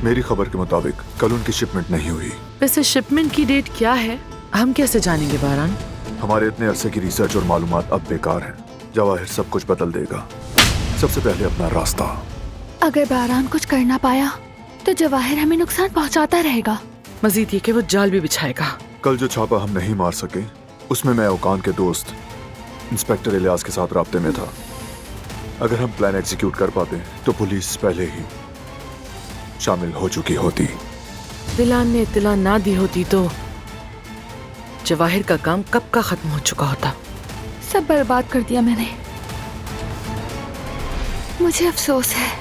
मेरी खबर के मुताबिक कल उनकी शिपमेंट नहीं हुई। वैसे शिपमेंट की डेट क्या है, हम कैसे जानेंगे बारान? हमारे इतने अरसे की रिसर्च और मालूमात अब बेकार हैं। जवाहिर सब कुछ बदल देगा। सबसे पहले अपना रास्ता। अगर बारान कुछ कर ना पाया तो जवाहिर हमें नुकसान पहुंचाता रहेगा। मजीद ये कि वो जाल भी बिछाएगा। कल जो छापा हम नहीं मार सके उसमें मैं ओकान के दोस्त इंस्पेक्टर इलियास के साथ राब्ते में था। अगर हम प्लान एग्जीक्यूट कर पाते तो पुलिस पहले ही शामिल हो चुकी होती। दिलान ने इत्तला ना दी होती तो जवाहिर का काम कब का खत्म हो चुका होता। सब बर्बाद कर दिया मैंने। मुझे अफसोस है।